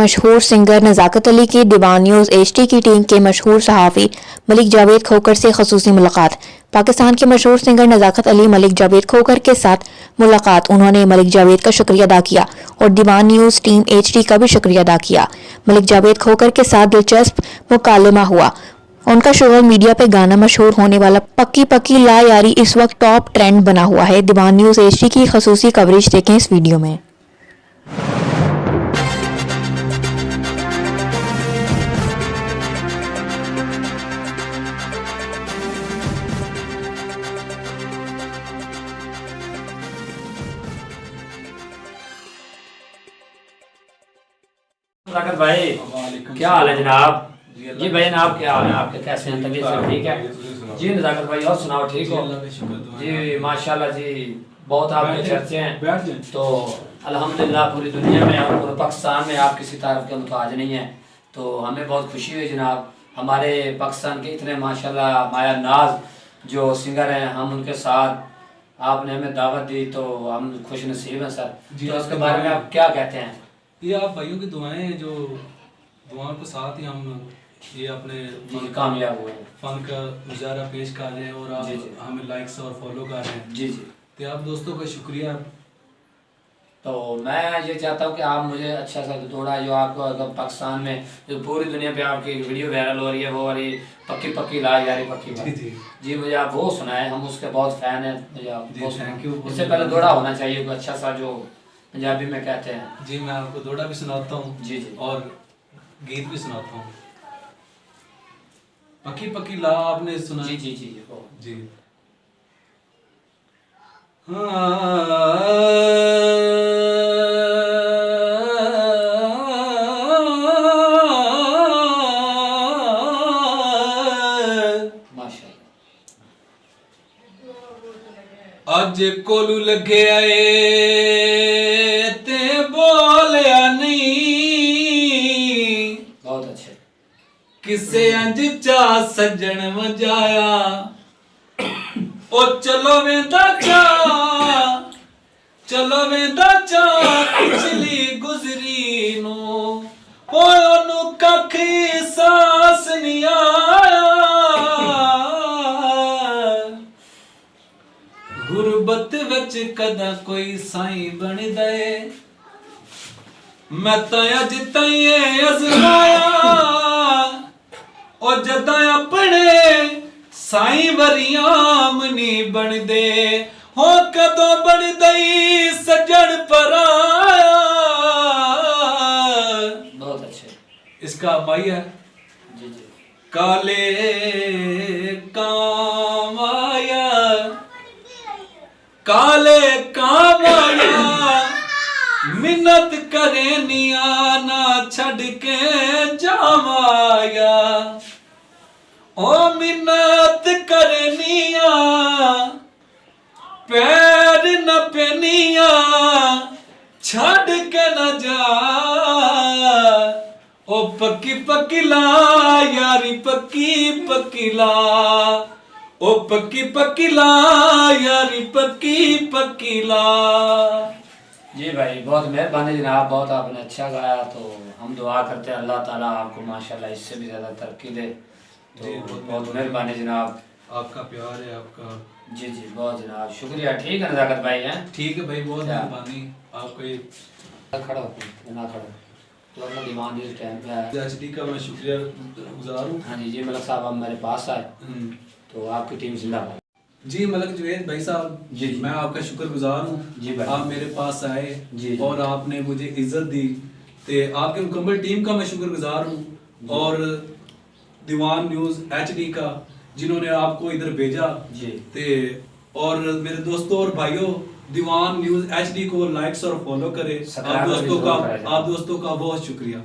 मशहूर सिंगर नज़ाकत अली की दीवान news HD की टीम के मशहूर सहाफ़ी मलिक जावेद खोकर से ख़ुसूसी मुलाकात। पाकिस्तान के मशहूर सिंगर नज़ाकत अली मलिक जावेद खोकर के साथ मुलाकात। उन्होंने मलिक जावेद का शुक्रिया अदा किया और दीवान न्यूज़ टीम एचडी का भी शुक्रिया अदा किया। मलिक जावेद खोकर के साथ दिलचस्प मुकालमा हुआ। उनका सोशल मीडिया पे गाना मशहूर होने वाला पक्की पक्की ला यारी इस वक्त टॉप ट्रेंड बना हुआ है। दीवान न्यूज़ एचडी की ख़ुसूसी कवरेज देखें इस वीडियो में। नज़ाकत भाई क्या हाल है जनाब? जी भाई जनाब क्या हाल है आपके, कैसे हैं? तबीयत सब ठीक है जी? नज़ाकत भाई और सुनाओ, ठीक हो जी? माशाल्लाह जी, बहुत आपके चर्चे हैं। तो अल्हम्दुलिल्लाह पूरी दुनिया में और पूरे पाकिस्तान में आप किसी तारीफ के मुताज नहीं है, तो हमें बहुत खुशी हुई जनाब। हमारे पाकिस्तान के इतने माशाल्लाह माया नाज जो सिंगर हैं, हम उनके साथ आपने हमें दावत दी तो हम खुश नसीब हैं सर। तो उसके बारे में आप क्या कहते हैं? ये आप भाइयों की दुआएं हैं, जो दुआओं के साथ ही हम ये अपने कामयाब हुए फन का मुजाहरा पेश कर रहे हैं और आप हमें लाइक्स और फॉलो कर रहे हैं। जी। तो आप दोस्तों का शुक्रिया। तो मैं ये चाहता हूँ कि आप मुझे अच्छा सा थोड़ा जो आपको अगर पाकिस्तान में जो पूरी दुनिया पे आपकी वीडियो वायरल हो रही है वो वाली पक्की पक्की ला यारी पक्की बात जी मुझे आप वो सुनाए, हम उसके बहुत फैन हैं। मुझे आप थैंक यू। इससे पहले दौड़ा होना चाहिए कोई अच्छा सा जो पंजाबी में कहते हैं। जी मैं आपको दौड़ा भी सुनाता हूँ जी और गीत भी सुनाता हूँ। पक्की पक्की ला आपने सुना? जी जी। अज कोलू लगे आए ते बोलिया नहीं, बहुत अच्छे किसे अंज चा सज्जन मजाया ओ चलो वेंदा चा पिछली गुजरी नो ओनू कख सास नहीं आया। गुरबत विच कदा कोई साईं बन दे, मैं तो अज ताईं अजमाया ओ जदा अपने साईं वरियाम नहीं बन दे हो कदों बन दई सजन पराया। बहुत अच्छे। इसका माई है जी काले कामाया काले कामाया मिन्नत करे निया ना छड़ के जावाया ओ मिन्नत करे निया पैर न पेनिया छड़ के न जा ओ पक्की पक्की ला यारी पक्की पक्की ला ओ पक्की पक्की ला यारी पक्की पक्की ला। जी भाई बहुत मेहरबानी जनाब, बहुत आपने अच्छा गाया। तो हम दुआ करते हैं अल्लाह ताला आपको माशाल्लाह इससे भी ज़्यादा तरक्की दे। तो बहुत मेहरबानी जनाब, आपका प्यार है आपका। जी बहुत जनाब शुक्रिया। ठीक है नज़ाकत भाई हैं? ठीक है भाई, बहुत मेहरबानी आपको। ये खड़ा ना खड़ा तो अपना दीवान न्यूज़ टाइम पे आया। एचडी का मैं शुक्रिया गुजार हूँ। हाँ जी मलक साहब आप मेरे पास आए तो आपकी टीम जिंदाबाद। जी मलक जवेद भाई साहब जी मैं आपका शुक्रगुजार हूँ जी भाई, आप मेरे पास आए जी और आपने मुझे इज्जत दी। ते आपके मुकम्मल टीम का मैं शुक्रगुजार हूँ और दीवान न्यूज़ एचडी का जिन्होंने आपको इधर भेजा जी। ते और मेरे दोस्तों और भाइयों दीवान न्यूज़ एचडी को लाइक्स और फॉलो करें। आप दोस्तों का बहुत शुक्रिया।